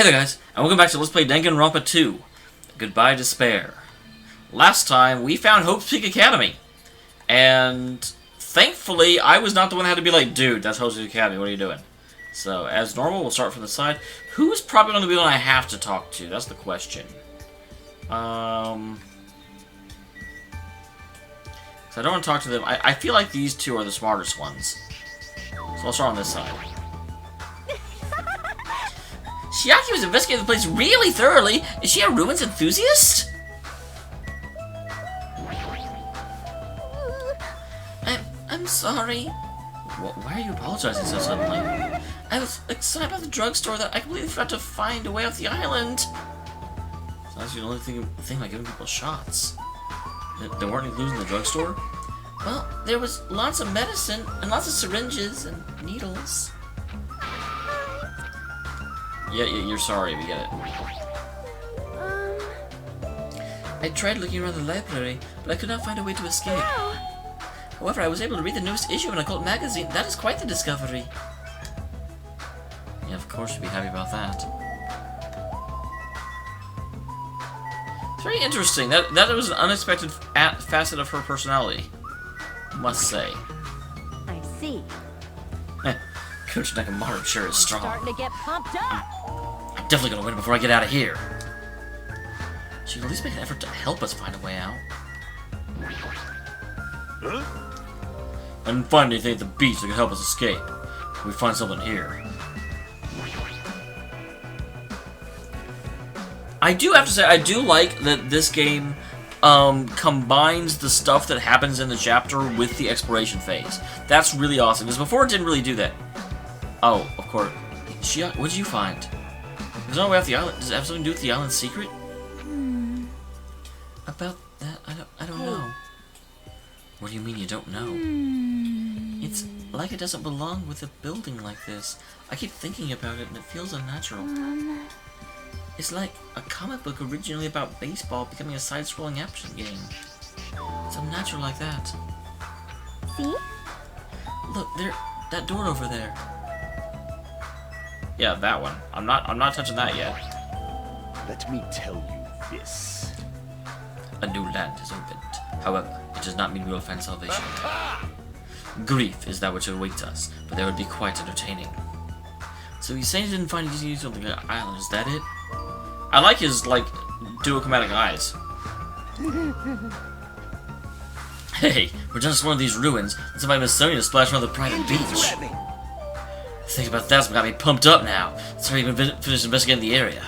Hey there guys, and welcome back to Let's Play Danganronpa 2. Goodbye Despair. Last time, we found Hope's Peak Academy. And thankfully, I was not the one that had to be like, dude, that's Hope's Peak Academy, what are you doing? So, as normal, we'll start from the side. Who's probably going to be the one I have to talk to? That's the question. So I don't want to talk to them. I feel like these two are the smartest ones. So I'll start on this side. Shiaki was investigating the place really thoroughly. Is she a ruins enthusiast? I'm sorry. Why are you apologizing so suddenly? I was excited about the drugstore that I completely forgot to find a way off the island. So that's the only thing like giving people shots. There weren't any clues in the drugstore? Well, there was lots of medicine and lots of syringes and needles. Yeah, you're sorry, we get it. I tried looking around the library, but I could not find a way to escape. However, I was able to read the newest issue of an occult magazine. That is quite the discovery. Yeah, of course you'd be happy about that. It's very interesting. That was an unexpected facet of her personality, must say. I see. Coach Nakamura sure is strong. Starting to get pumped up. I'm definitely gonna win before I get out of here. She can at least make an effort to help us find a way out. Huh? I didn't find anything at the beach that could help us escape. We find something here. I do have to say, I do like that this game combines the stuff that happens in the chapter with the exploration phase. That's really awesome, because before it didn't really do that. Oh, of course. What did you find? There's no way off the island. Does it have something to do with the island's secret? About that, I don't know. What do you mean you don't know? It's like it doesn't belong with a building like this. I keep thinking about it and it feels unnatural. It's like a comic book originally about baseball becoming a side-scrolling action game. It's unnatural like that. See? Look, that door over there. Yeah, that one. I'm not touching that yet. Let me tell you this. A new land is opened. However, it does not mean we will find salvation. Grief is that which awaits us, but that would be quite entertaining. So he's saying he didn't find easy something like an island, is that it? I like his, like, duochromatic eyes. Hey, we're just one of these ruins, and somebody was suddenly to splash around the private beach. Think about that's what got me pumped up now. So we even finished investigating the area.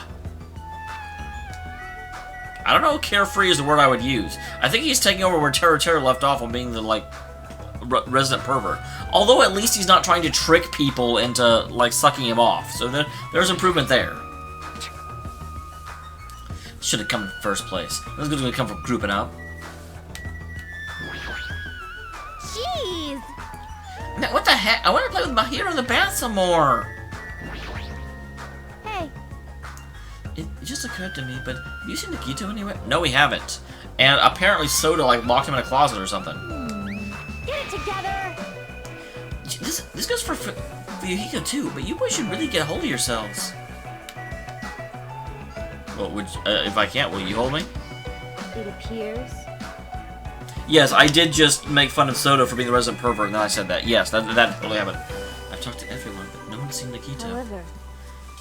I don't know, carefree is the word I would use. I think he's taking over where Terra left off on being the, like, resident pervert. Although at least he's not trying to trick people into, like, sucking him off. So there's improvement there. Should have come in first place. This is going to come from grouping up. Jeez! Man, what the heck? I want to play with my hero in the bath some more. Hey. It just occurred to me, but have you seen Nikito anywhere? No, we haven't. And apparently Soda, like, locked him in a closet or something. Get it together! This goes for Yukiko too, but you boys should really get a hold of yourselves. Well, if I can't, will you hold me? It appears. Yes, I did just make fun of Soda for being the resident pervert, and then I said that. Yes, that totally happened. I've talked to everyone, but no one's seen Nikito.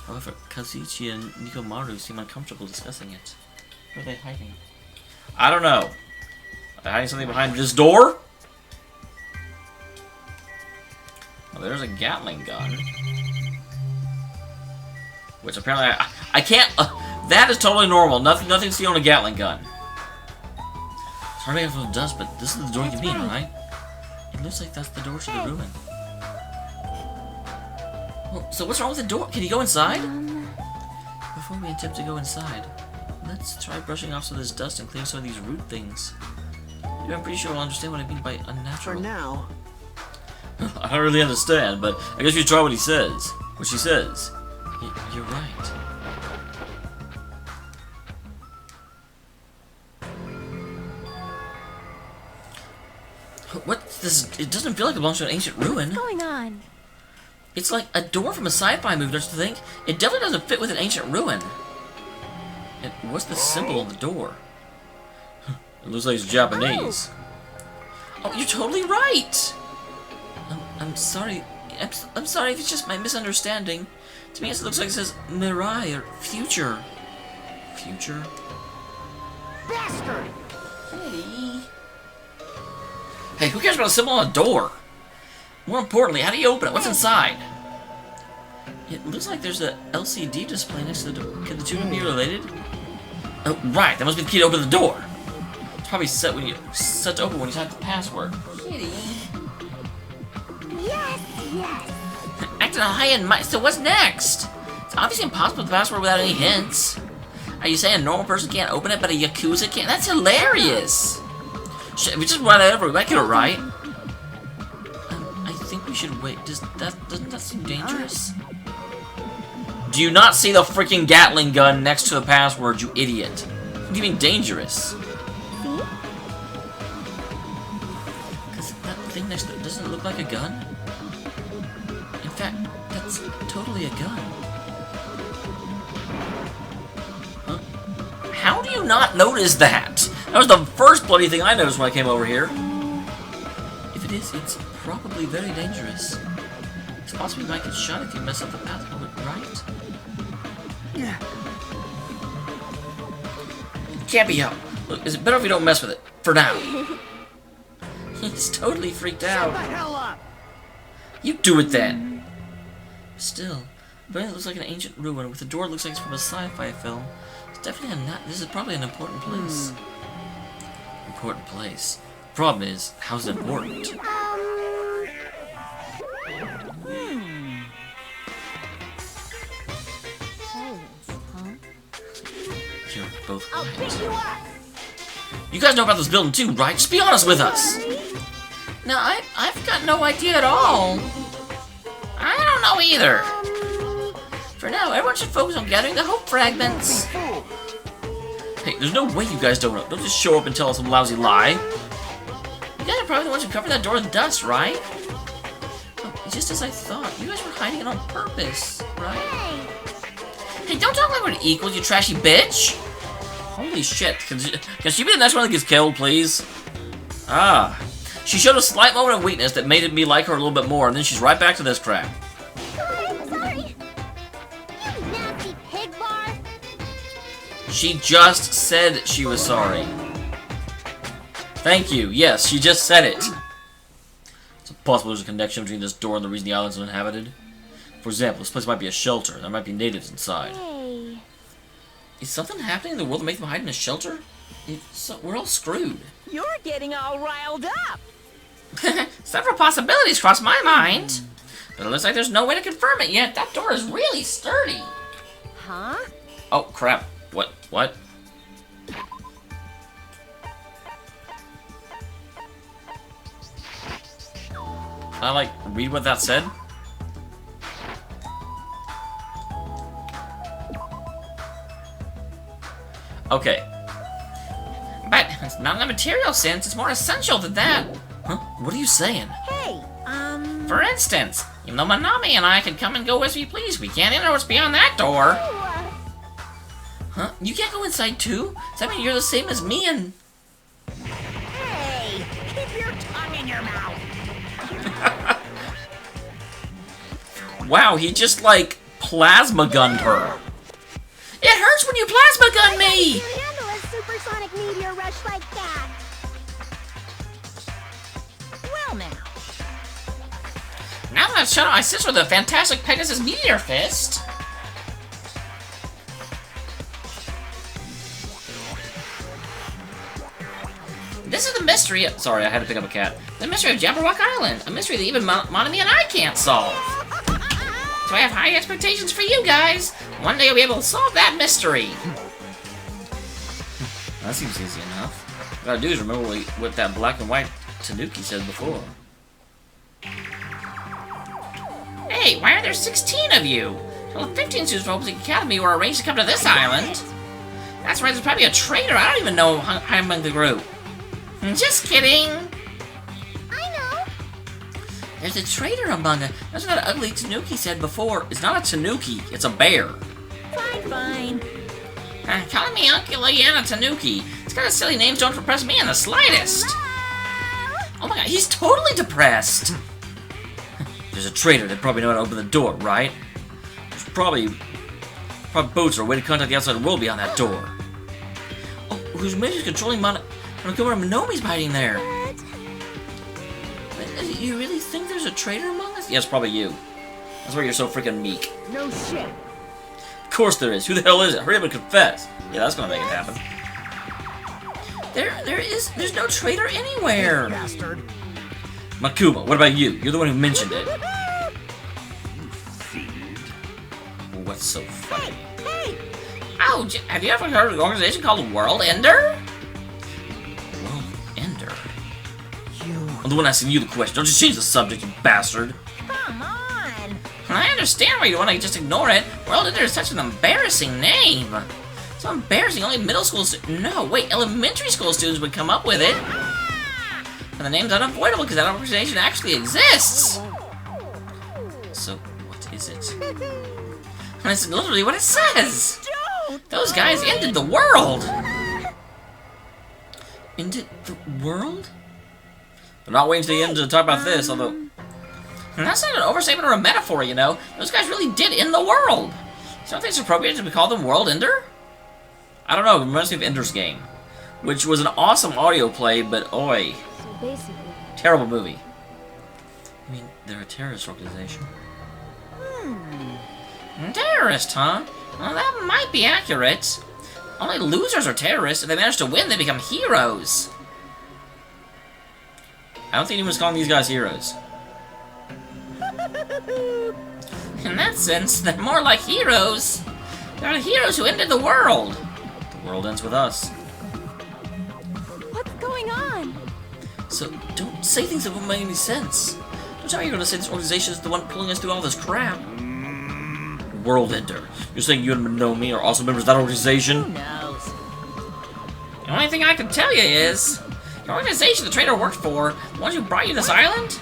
However, Kazuichi and Nikomaru seem uncomfortable discussing it. Where are they hiding? I don't know. Are they hiding something behind this door? Oh, there's a Gatling gun. Which apparently I can't... that is totally normal. Nothing to see on a Gatling gun. It's hard to make from the dust, but this is the door you mean, right? It looks like that's the door to the ruin. Well, so what's wrong with the door? Can you go inside? Before we attempt to go inside, let's try brushing off some of this dust and clearing some of these root things. I'm pretty sure we'll understand what I mean by unnatural. For now. I don't really understand, but I guess you try what he says. What she says. You're right. What? This? It doesn't feel like it belongs to an ancient ruin. What's going on? It's like a door from a sci-fi movie, don't you think? It definitely doesn't fit with an ancient ruin. And what's the symbol on the door? It looks like it's Japanese. Oh, you're totally right! I'm sorry. I'm sorry if it's just my misunderstanding. To me, it looks like it says Mirai or future. Future? Bastard! Hey. Hey, who cares about a symbol on a door? More importantly, how do you open it? What's inside? It looks like there's a LCD display next to the door. Can the two be related? Oh, right. That must be the key to open the door. It's probably set to open when you type the password. Kitty. Yes. Acting on high-end mind. So what's next? It's obviously impossible to password without any hints. Are you saying a normal person can't open it, but a Yakuza can't? That's hilarious. Shit, we just run over. We might get it right. I think we should wait. Doesn't that seem dangerous? Do you not see the freaking Gatling gun next to the password, you idiot? What do you mean dangerous? Because that thing next to it doesn't look like a gun? In fact, that's totally a gun. Huh? How do you not notice that? That was the first bloody thing I noticed when I came over here. If it is, it's probably very dangerous. It's possible you might get shot if you mess up the password, right? Yeah. Can't be helped. Look, is it better if we don't mess with it? For now. He's totally freaked out. Shut the hell up! You do it then. Still, but it looks like an ancient ruin with a door that looks like it's from a sci-fi film. It's definitely this is probably an important place. Important place. Problem is, how's it important? You're both right. You guys know about this building too, right? Just be honest with us. No, I've got no idea at all. I don't know either. For now, everyone should focus on gathering the hope fragments. Hey, there's no way you guys don't know. Don't just show up and tell us some lousy lie. You guys are probably the ones who covered that door with dust, right? Oh, just as I thought. You guys were hiding it on purpose, right? Hey, don't talk like we're equals, you trashy bitch! Holy shit. Can she be the next one that gets killed, please? Ah. She showed a slight moment of weakness that made me like her a little bit more, and then she's right back to this crap. Sorry. You nasty pig bar. She just said she was sorry. Thank you. Yes, she just said it. It's possible there's a connection between this door and the reason the island's uninhabited. For example, this place might be a shelter. There might be natives inside. Hey. Is something happening in the world to make them hide in a shelter? We're all screwed. You're getting all riled up. Several possibilities cross my mind. But it looks like there's no way to confirm it yet. That door is really sturdy. Huh? Oh, crap. What? Can I, read what that said? Okay. But it's not in a material sense, it's more essential than that. Huh? What are you saying? Hey, For instance, even though Manami and I can come and go as we please, we can't enter what's beyond that door. Huh? You can't go inside too? Does that mean you're the same as me and... Hey, keep your tongue in your mouth. Wow, he just, plasma gunned her. It hurts when you plasma gun me! you handle a supersonic meteor rush like that. Well now. Now that I've shot out my sister with a fantastic Pegasus meteor fist... This is the mystery of... Sorry, I had to pick up a cat. The mystery of Jabberwock Island. A mystery that even Monami and I can't solve. So I have high expectations for you guys. One day you'll be able to solve that mystery. That seems easy enough. What I gotta do is remember what that black and white Tanuki said before. Hey, why are there 16 of you? Well, 15 students from Opposite Academy were arranged to come to this island. That's right, there's probably a traitor I don't even know among the group. Just kidding. I know. There's a traitor among us. That's what that ugly Tanuki said before. It's not a Tanuki, it's a bear. Fine, fine. Calling me Uncle Leanna Tanuki. These kind of silly names don't impress me in the slightest. Oh my god, he's totally depressed. There's a traitor. They probably know how to open the door, right? There's probably boats or a way to contact the outside world beyond that door. Oh, who's maybe controlling Monokuma Monomi's hiding there? You really think there's a traitor among us? Yes, probably you. That's why you're so freaking meek. No shit. Of course there is. Who the hell is it? Hurry up and confess. Yeah, that's gonna make it happen. There's no traitor anywhere. Bastard. Monokuma, what about you? You're the one who mentioned it. You fiend. What's so funny? Hey! Oh, have you ever heard of an organization called World Ender? World Ender? I'm the one asking you the question. Don't you change the subject, you bastard. Come on! I understand why you want to just ignore it. World Ender is such an embarrassing name. So embarrassing, only middle school no, wait, elementary school students would come up with it. And the name's unavoidable because that organization actually exists. So, what is it? And it's literally what it says. Those guys ended the world. Ended the world? I'm not waiting to the end to talk about this, although... And that's not an overstatement or a metaphor, you know. Those guys really did end the world. So I think it's appropriate to call them World Ender? I don't know, it reminds me of Ender's Game. Which was an awesome audio play, but oi. So basically... Terrible movie. I mean, they're a terrorist organization. Terrorist, huh? Well, that might be accurate. Only losers are terrorists. If they manage to win, they become heroes. I don't think anyone's calling these guys heroes. In that sense, they're more like heroes. They're the heroes who ended the world. The world ends with us. What's going on? So, don't say things that won't make any sense. Don't tell me you're gonna say this organization is the one pulling us through all this crap. World Ender. You're saying you and Monomi are also members of that organization? Who knows? The only thing I can tell you is, the organization the traitor worked for, the ones who brought you this island,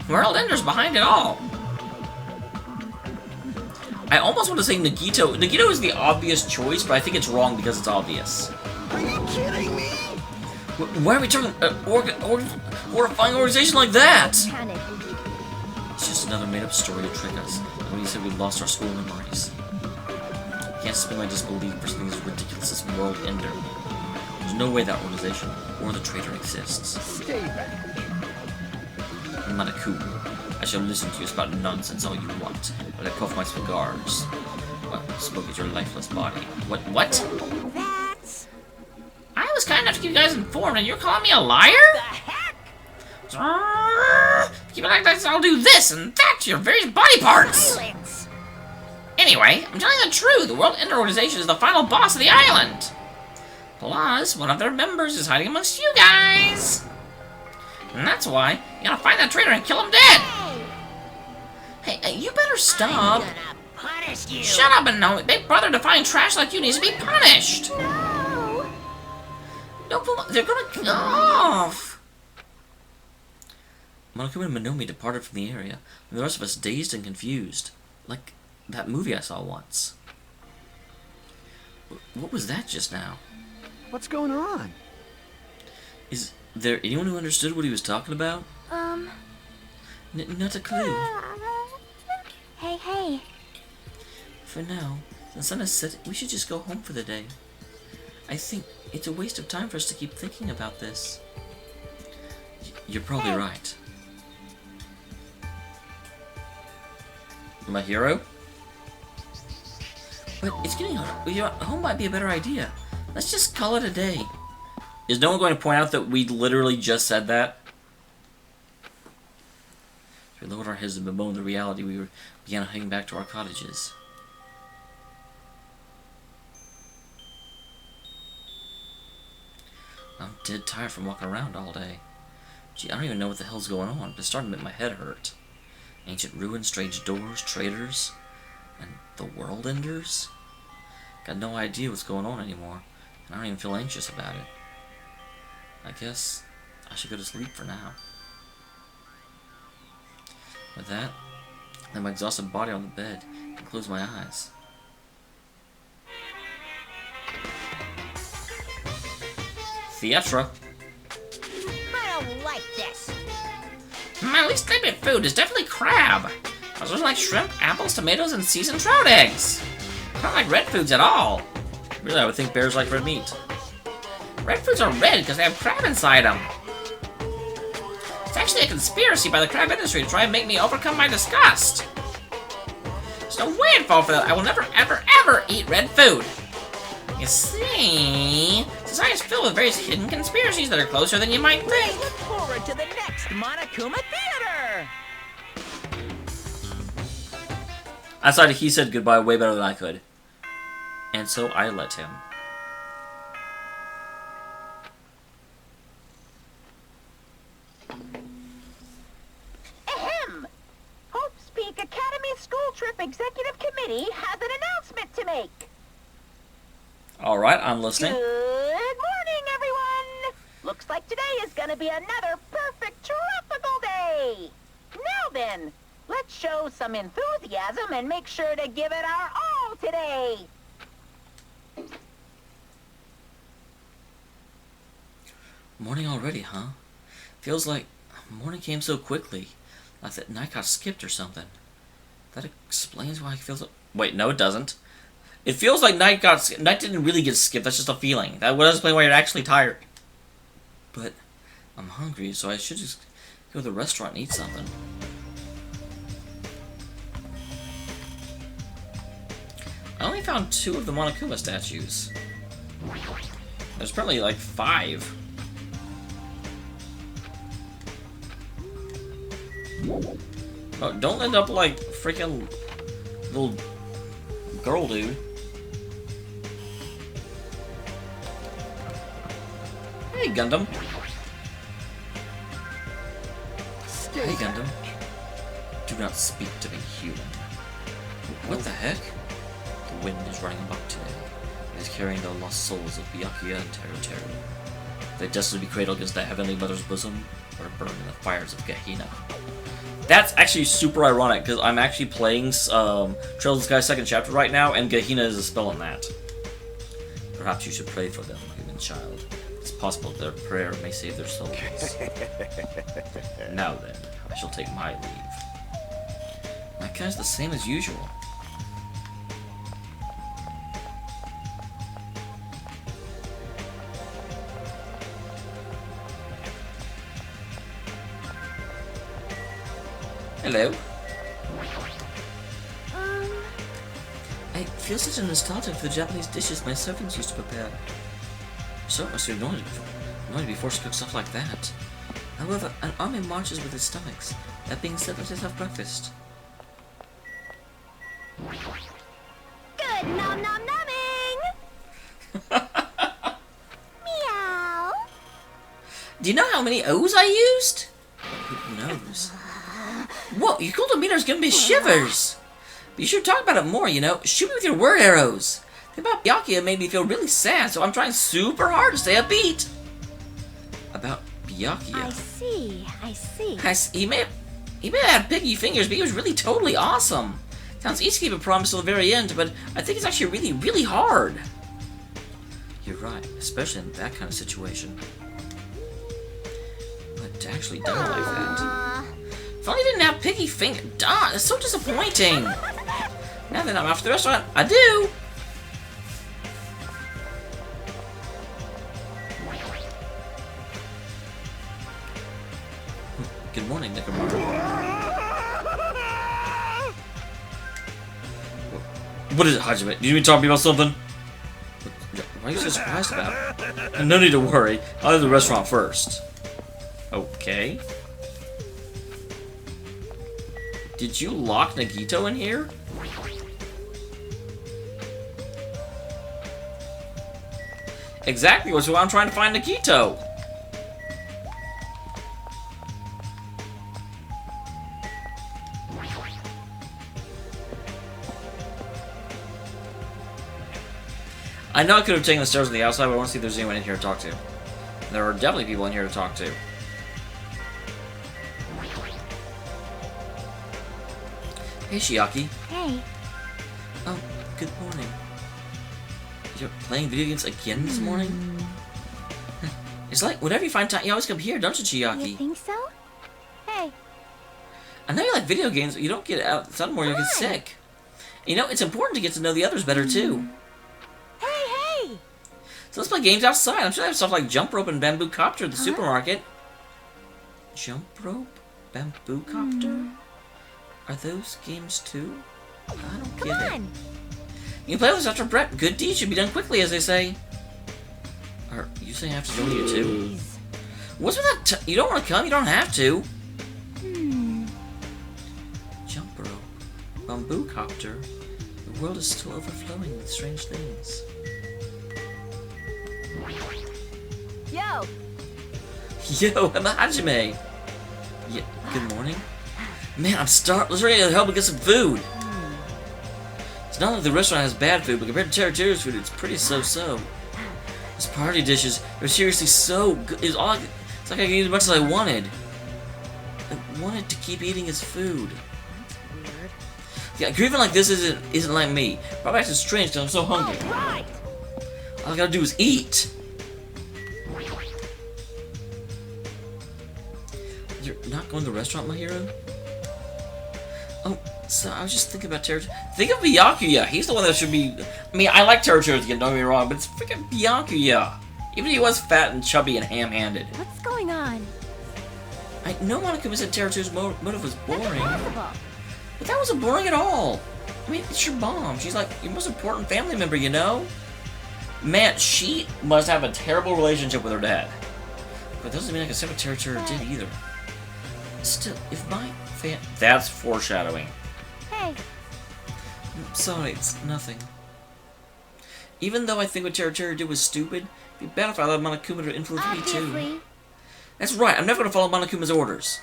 World Ender's behind it all. I almost want to say Nagito. Nagito is the obvious choice, but I think it's wrong because it's obvious. Are you kidding me? Why are we talking horrifying organization like that? Panic. It's just another made-up story to trick us. When you said we lost our school memories. I can't suspend my disbelief for something as ridiculous as World Ender. There's no way that organization or the traitor exists. Stay back. Monokuma, I shall listen to you spout nonsense all you want, but I puff my cigars. Well, smoke at your lifeless body. What? That's... I was kind enough to keep you guys informed, and you're calling me a liar? The heck? Keep it like that, I'll do this and that to your various body parts! Silence! Anyway, I'm telling the truth. The World Ender Organization is the final boss of the island. Plus, one of their members is hiding amongst you guys. And that's why you gotta find that traitor and kill him dead. Hey, you better stop. I'm gonna punish you! Shut up and know it. Big brother defying trash like you needs to be punished. No! They're gonna go off. Monokuma and Monomi departed from the area, and the rest of us dazed and confused. Like that movie I saw once. What was that just now? What's going on? Is there anyone who understood what he was talking about? Not a clue. Hey. For now, the sun has set, we should just go home for the day. I think it's a waste of time for us to keep thinking about this. You're probably right. My hero? But it's getting hard. Home might be a better idea. Let's just call it a day. Is no one going to point out that we literally just said that? We lowered our heads and bemoaned the reality. We began heading back to our cottages. I'm dead tired from walking around all day. Gee, I don't even know what the hell's going on, but it's starting to make my head hurt. Ancient ruins, strange doors, traitors, and the world enders? Got no idea what's going on anymore, and I don't even feel anxious about it. I guess I should go to sleep for now. With that, I lay my exhausted body on the bed and close my eyes. Theatra. I don't like this. My least favorite food is definitely crab. I was like shrimp, apples, tomatoes, and seasoned trout eggs. I don't like red foods at all. Really, I would think bears like red meat. Red foods are red because they have crab inside them. It's actually a conspiracy by the crab industry to try and make me overcome my disgust. There's no way I'd fall for that. I will never, ever, ever eat red food. You see, society is filled with various hidden conspiracies that are closer than you might think. Look forward to the next Monokuma Theater! I decided he said goodbye way better than I could. And so I let him. Ahem! Hope's Peak Academy School Trip Executive Committee has an announcement to make. Alright, I'm listening. Good morning, everyone! Looks like today is gonna be another perfect tropical day! Now then, let's show some enthusiasm and make sure to give it our all today! Morning already, huh? Feels like morning came so quickly. Like that night got skipped or something. That explains why I feel so... Wait, no it doesn't. It feels like night didn't really get skipped, that's just a feeling. That would explain why you're actually tired. But I'm hungry, so I should just go to the restaurant and eat something. I only found 2 of the Monokuma statues. There's probably like 5. Oh, don't end up like freaking little girl dude. Hey, Gundam. Hey, Gundam. Do not speak to me, human. What the heck? The wind is running amok today. It is carrying the lost souls of Byakuya and Teru. They destined to be cradled against the Heavenly Mother's bosom, or burn in the fires of Gehenna. That's actually super ironic, because I'm actually playing Trails of the Sky 2nd chapter right now, and Gehenna is a spell on that. Perhaps you should pray for them, human child. It's possible their prayer may save their souls. Now then, I shall take my leave. That guy's the same as usual. Hello. I feel such a nostalgia for the Japanese dishes my servants used to prepare. So must be annoying to be forced to cook stuff like that. However, an army marches with its stomachs. That being said, let us have breakfast. Good nom nom numbing! Meow! Do you know how many O's I used? Who knows? Whoa, your golden meter's giving me shivers! But you should talk about it more, you know. Shoot me with your word arrows. The thing about Byakuya made me feel really sad, so I'm trying super hard to stay upbeat. About Byakuya. I see. He may have had piggy fingers, but he was really totally awesome. Sounds easy to keep a promise till the very end, but I think it's actually really, really hard. You're right, especially in that kind of situation. But to actually die like that... If only I didn't have piggy finger. Darn, that's so disappointing. Now that I'm off to the restaurant, I do. Good morning, Nickelback. What is it, Hajime? Do you need to talk to me about something? What are you so surprised about? No need to worry. I'll leave the restaurant first. Okay. Did you lock Nagito in here? Exactly, what's why I'm trying to find Nagito. I know I could have taken the stairs on the outside, but I want to see if there's anyone in here to talk to. There are definitely people in here to talk to. Hey, Chiaki. Hey. Oh, good morning. You're playing video games again this morning? It's like, whenever you find time, you always come here, don't you, Chiaki? You think so? Hey. I know you like video games, but you don't get outside more, you'll get sick. You know, it's important to get to know the others better, too. Hey! So let's play games outside. I'm sure they have stuff like Jump Rope and Bamboo Copter at the supermarket. Jump Rope? Bamboo Copter? Are those games, too? I don't get it. On. You can play with us after Brett. Good deeds should be done quickly, as they say. Are you saying I have to join you, too? What's with that? You don't want to come? You don't have to. Jump Rope. Bamboo Copter. The world is still overflowing with strange things. Yo. Yo, I'm Hajime. Yeah, good morning. Man, I'm starved. Let's ready to help me get some food. It's not like the restaurant has bad food, but compared to Terra's food, it's pretty so-so. These party dishes are seriously so good. It's like I can eat as much as I wanted. I wanted to keep eating his food. That's weird. Yeah, grieving like this isn't like me. Probably acting strange because I'm so hungry. Right. All I gotta do is eat. You're not going to the restaurant, my hero? Oh, so I was just thinking about Terra. Think of Byakuya. He's the one that should be. I mean, I like Terra again, don't get me wrong, but it's freaking Byakuya. Even if he was fat and chubby and ham-handed. What's going on? I know Monokuma said Terra motive was boring. Impossible. But that wasn't boring at all. I mean, it's your mom. She's like your most important family member, you know? Man, she must have a terrible relationship with her dad. But that doesn't mean I can say what Terra did either. Still, if my that's foreshadowing. Hey. Sorry, it's nothing. Even though I think what Terra did was stupid, it'd be better if I allowed Monokuma to influence me too. Obviously. That's right, I'm never gonna follow Monokuma's orders.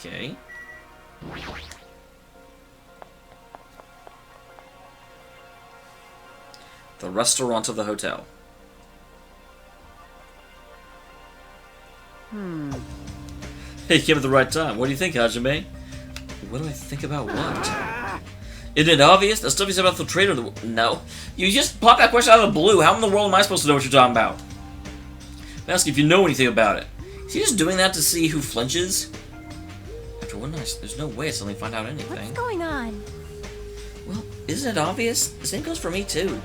Okay. The restaurant of the hotel. Hey, you came at the right time. What do you think, Hajime? What do I think about what? Isn't it obvious? The stuff you said about the traitor... No. You just popped that question out of the blue. How in the world am I supposed to know what you're talking about? I'm asking if you know anything about it. Is he just doing that to see who flinches? After one night, there's no way to suddenly find out anything. What's going on? Well, isn't it obvious? The same goes for me, too.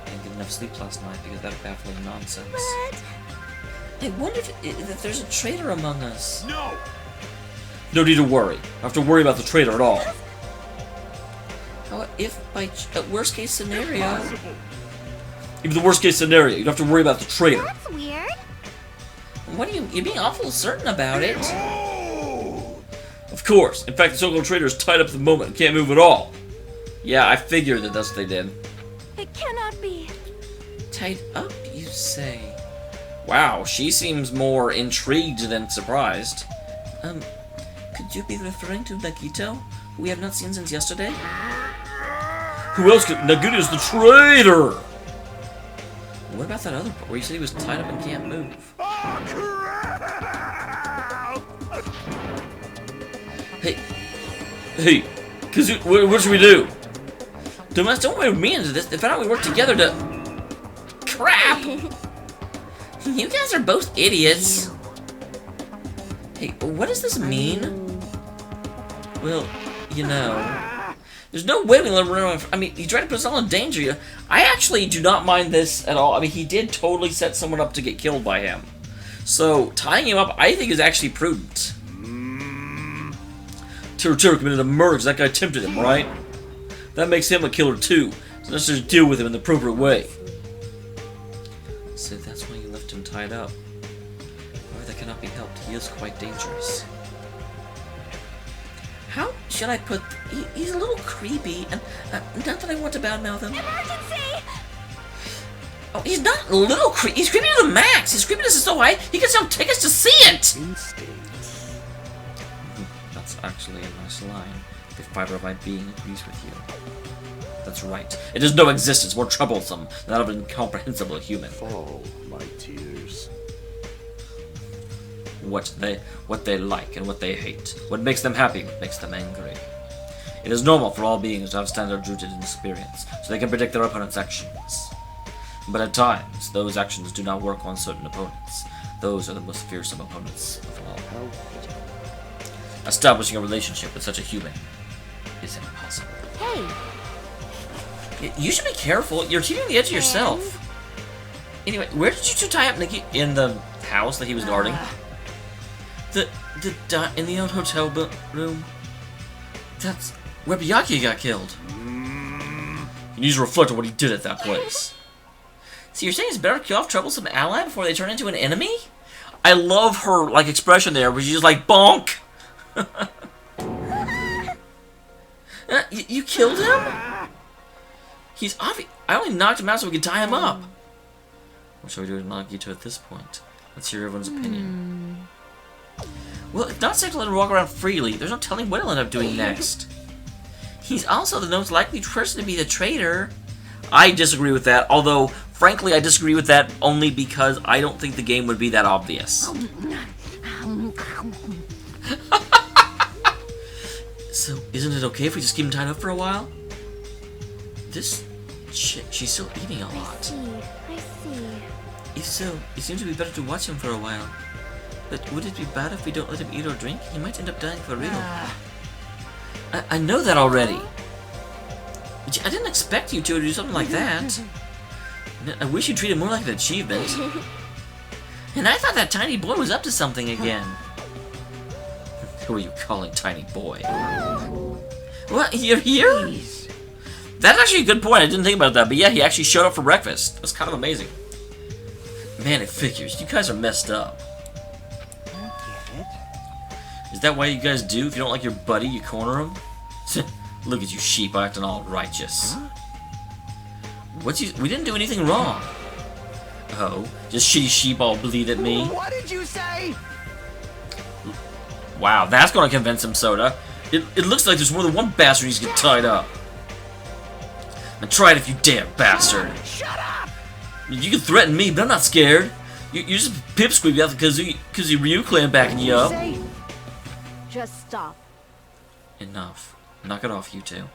I didn't get enough sleep last night because of that baffling nonsense. What? I wonder if there's a traitor among us. No! No need to worry. I don't have to worry about the traitor at all. How if by worst case scenario... Impossible. Even the worst case scenario, you don't have to worry about the traitor. That's weird. What are you're being awful certain about it. Oh! Of course. In fact, the so-called traitor is tied up at the moment and can't move at all. Yeah, I figured that that's what they did. It cannot be. Tied up, you say? Wow, she seems more intrigued than surprised. Could you be referring to Nagito, who we have not seen since yesterday? Who else could... Nagito's the traitor! What about that other part where you said he was tied up and can't move? Oh, crap! Hey, Kazu, what should we do? Don't bring me into this. They found out we work together to... Crap! You guys are both idiots. Hey, what does this mean? Well, you know... There's no way we let him run around. I mean, he tried to put us all in danger. I actually do not mind this at all. I mean, he did totally set someone up to get killed by him. So, tying him up, I think, is actually prudent. Terra committed a murder because that guy tempted him, right? That makes him a killer, too. So let's just deal with him in the appropriate way. So that's why you left him tied up. Or that cannot be helped. He is quite dangerous. How should I put... He's a little creepy, and not that I want to badmouth him. Emergency! Oh, he's not a little creepy. He's creepy to the max. His creepiness is so high, he can sell tickets to see it! Instincts. That's actually a nice line. The fiber of my being agrees with you. That's right. It has no existence more troublesome than that of an incomprehensible human. Fall, my tears. what they like and what they hate, what makes them happy, what makes them angry. It is normal for all beings to have standards rooted in experience, so they can predict their opponent's actions. But at times, those actions do not work on certain opponents. Those are the most fearsome opponents of all. Establishing a relationship with such a human is impossible. Hey! You should be careful. You're cheating the edge of yourself. Anyway, where did you two tie up Nikki? In the house that he was guarding? In the old hotel room? That's where Byakuya got killed. You need to reflect on what he did at that place. So you're saying it's better to kill off troublesome ally before they turn into an enemy? I love her, like, expression there, where she's just like, bonk! You killed him? He's obvious. I only knocked him out so we could tie him up. What shall we do to Nagito at this point? Let's hear everyone's opinion. Well, it's not safe to let him walk around freely. There's no telling what he'll end up doing next. He's also the most likely person to be the traitor. I disagree with that, although, frankly, I disagree with that only because I don't think the game would be that obvious. So, isn't it okay if we just keep him tied up for a while? This chick, she's still eating a lot. I see. If so, it seems to be better to watch him for a while. But would it be bad if we don't let him eat or drink? He might end up dying for real. I know that already. I didn't expect you two to do something like that. I wish you treated it more like an achievement. And I thought that tiny boy was up to something again. Who are you calling tiny boy? What? You're here? That's actually a good point. I didn't think about that. But yeah, he actually showed up for breakfast. That's kind of amazing. Man, it figures. You guys are messed up. Is that why you guys do? If you don't like your buddy, you corner him? Look at you sheep acting all righteous. We didn't do anything wrong. Oh, just shitty sheep all bleed at me. What did you say? Wow, that's gonna convince him, Soda. It looks like there's more than one bastard who's get tied up. Now try it if you dare, bastard. Shut up! You can threaten me, but I'm not scared. You're just pipsqueak out because the Ryu clan backing you up. Just stop. Enough. Knock it off, you two.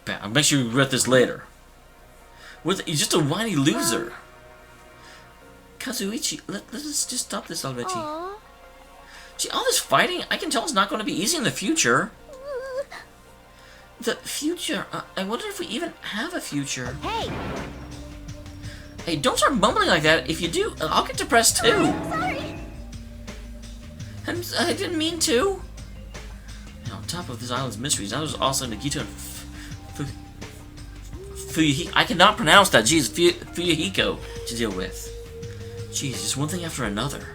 I'll make sure you regret this later. He's just a whiny loser. Kazuichi, let's just stop this already. Aww. Gee, all this fighting, I can tell it's not going to be easy in the future. The future? I wonder if we even have a future. Hey! Hey, don't start mumbling like that. If you do, I'll get depressed too. Sorry! I didn't mean to. And on top of this island's mysteries, now there's also Nagito and Fuyuhiko. I cannot pronounce that. Jeez, Fuyuhiko to deal with. Jeez, just one thing after another.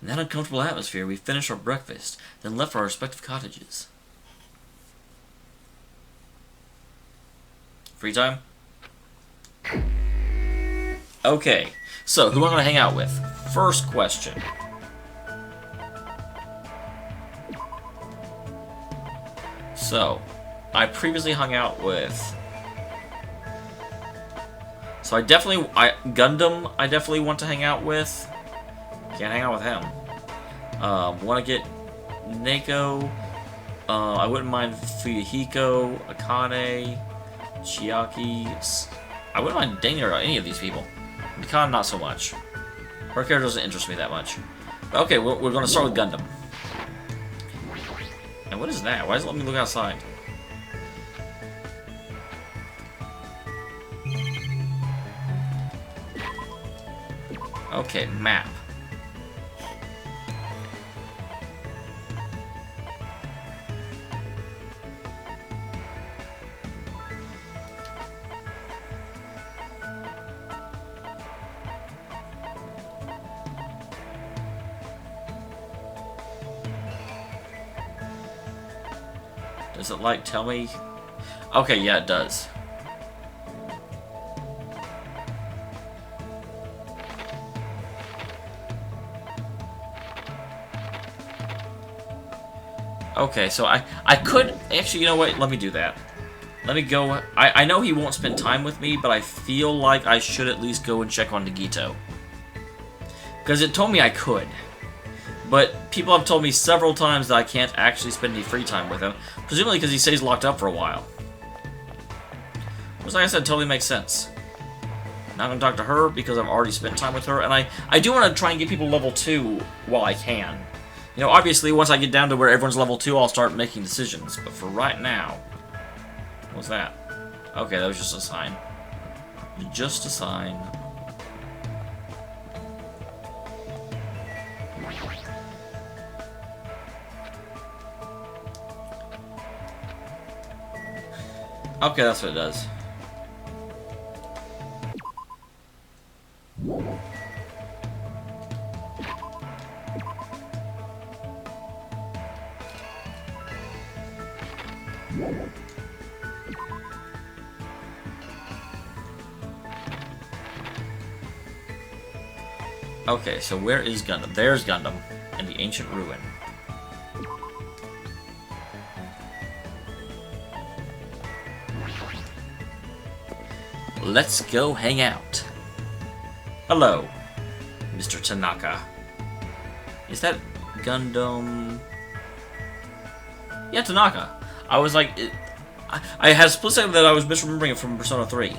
In that uncomfortable atmosphere, we finished our breakfast, then left for our respective cottages. Free time? Okay, so who am I going to hang out with? First question. So, I previously hung out with... So Gundam, I definitely want to hang out with. Can't hang out with him. Want to get Neko. I wouldn't mind Fuyuhiko, Akane, Chiaki. I wouldn't mind dating or any of these people. Mikon, not so much. Her character doesn't interest me that much. But okay, we're going to start with Gundam. And what is that? Why does it let me look outside? Okay, map. Does it, like, tell me? Okay, yeah, it does. Okay, so I could... Actually, you know what? Let me do that. Let me go. I know he won't spend time with me, but I feel like I should at least go and check on Nagito. Because it told me I could. But people have told me several times that I can't actually spend any free time with him. Presumably because he stays locked up for a while. Which, like I said, totally makes sense. Not going to talk to her because I've already spent time with her. And I do want to try and get people level 2 while I can. You know, obviously, once I get down to where everyone's level 2, I'll start making decisions. But for right now... What's that? Okay, that was just a sign. Just a sign. Okay, that's what it does. Okay, so where is Gundam? There's Gundam in the ancient ruin. Let's go hang out. Hello, Mr. Tanaka. Is that Gundam? Yeah, Tanaka. I was like, I had a split second that I was misremembering it from Persona 3.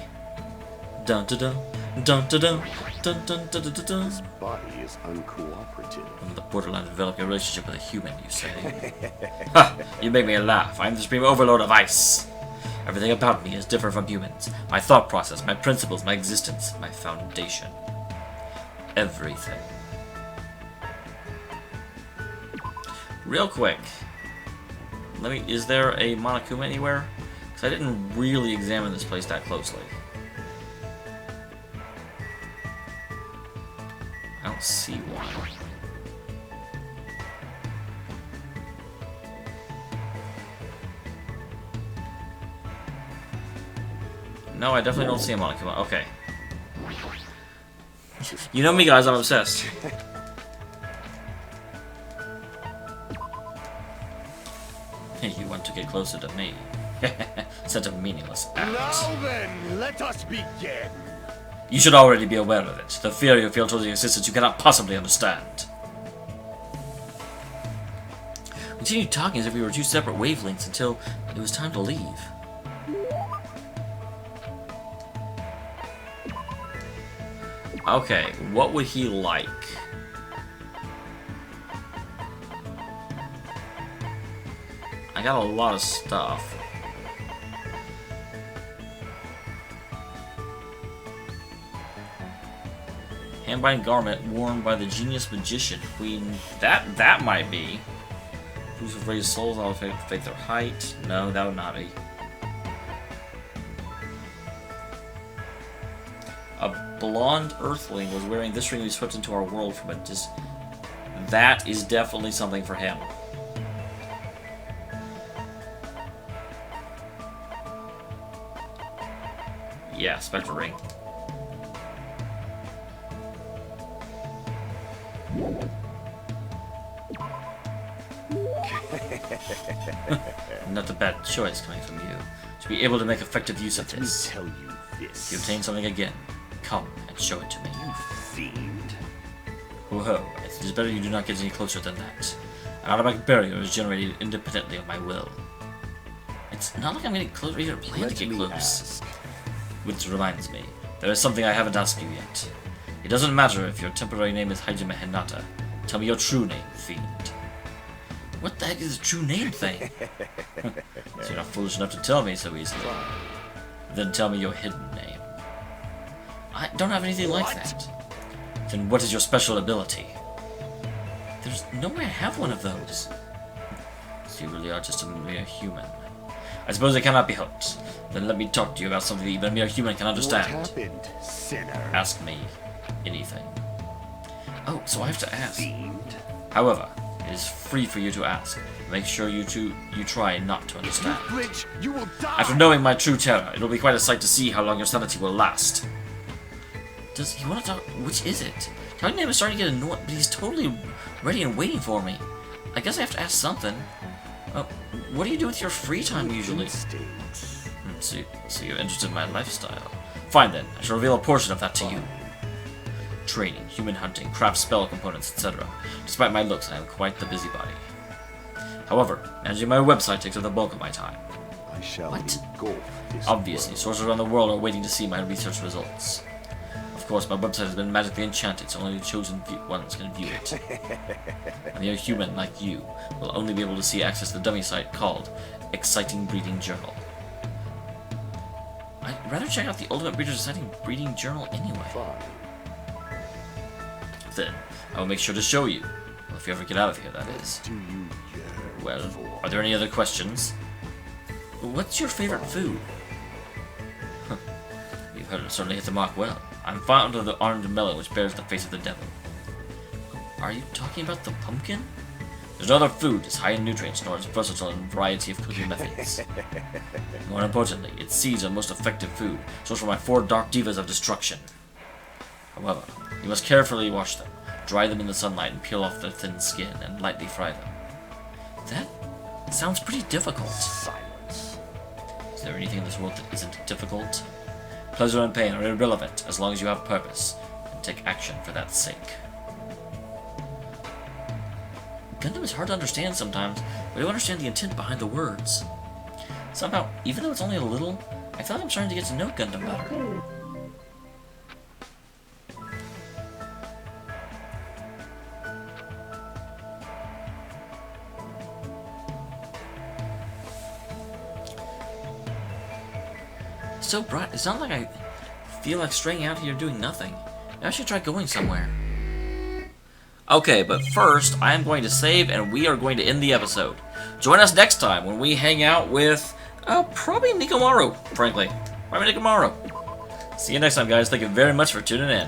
Dun dun dun dun dun dun. Dun, dun, dun, dun, dun, dun. His body is uncooperative. On the borderline of developing a relationship with a human, you say? Ha! You make me laugh. I'm the supreme overlord of ice. Everything about me is different from humans. My thought process, my principles, my existence, my foundation. Everything. Real quick. Is there a Monokuma anywhere? Because I didn't really examine this place that closely. I don't see one. No, I definitely don't see a Monokuma. Okay. You know me, guys, I'm obsessed. You want to get closer to me. Such a meaningless act. Now then, let us begin. You should already be aware of it. The fear you feel towards the existence you cannot possibly understand. We continued talking as if we were two separate wavelengths until it was time to leave. Okay, what would he like? I got a lot of stuff. Handbinding garment worn by the genius magician queen. That might be. Who's have raised souls? I'll fake their height. No, that would not be. A blonde earthling was wearing this ring we swept into our world from it. That is definitely something for him. Yeah, Spectre ring. Not a bad choice coming from you. To be able to make effective use of this. Let me tell you this. If you obtain something again, come and show it to me. You fiend. Ho-ho, it is better you do not get any closer than that. An automatic barrier is generated independently of my will. It's not like I'm getting close or even plan to get close. Ask. Which reminds me, there is something I haven't asked you yet. It doesn't matter if your temporary name is Hajime Hinata. Tell me your true name, fiend. What the heck is a true name thing? So you're not foolish enough to tell me so easily. Then tell me your hidden name. I don't have anything like that. Then what is your special ability? There's no way I have one of those. So you really are just a mere human. I suppose it cannot be helped. Then let me talk to you about something that even a mere human can understand. What happened, sinner? Ask me anything. Oh, so I have to ask. Fiend. However, it is free for you to ask. Make sure you try not to understand. Flinch, you will die. After knowing my true terror, it'll be quite a sight to see how long your sanity will last. Does he want to talk? Which is it? Talking to him is starting to get annoyed, but he's totally ready and waiting for me. I guess I have to ask something. What do you do with your free time usually? Instincts. So you're interested in my lifestyle. Fine then, I shall reveal a portion of that to you. Training, human hunting, craft spell components, etc. Despite my looks, I am quite the busybody. However, managing my website takes up the bulk of my time. I shall What? engulf this Obviously, world. sources around the world are waiting to see my research results. Of course, my website has been magically enchanted, so only the chosen ones can view it. And a human like you will only be able to see access to the dummy site called Exciting Breeding Journal. I'd rather check out the Ultimate Breeder's Exciting Breeding Journal anyway. Fine. Then, I will make sure to show you. Well, if you ever get out of here, that is. Do you yearn Well, for? are there any other questions? What's your favorite food? Huh. You've heard it certainly hit the mark well. I'm fond of the orange melon which bears the face of the devil. Are you talking about the pumpkin? There's no other food as high in nutrients nor as versatile in a variety of cooking methods. More importantly, its seeds are most effective food, sourced from my 4 dark divas of destruction. However, you must carefully wash them, dry them in the sunlight, and peel off their thin skin, and lightly fry them. That sounds pretty difficult. Silence. Is there anything in this world that isn't difficult? Pleasure and pain are irrelevant as long as you have purpose, and take action for that sake. Gundam is hard to understand sometimes, but I don't understand the intent behind the words. Somehow, even though it's only a little, I feel like I'm starting to get to know Gundam better. It's so bright. It's not like I feel like straying out here doing nothing. Maybe I should try going somewhere. Okay, but first, I am going to save, and we are going to end the episode. Join us next time when we hang out with, probably Nikomaru, frankly. Probably Nikomaru. See you next time, guys. Thank you very much for tuning in.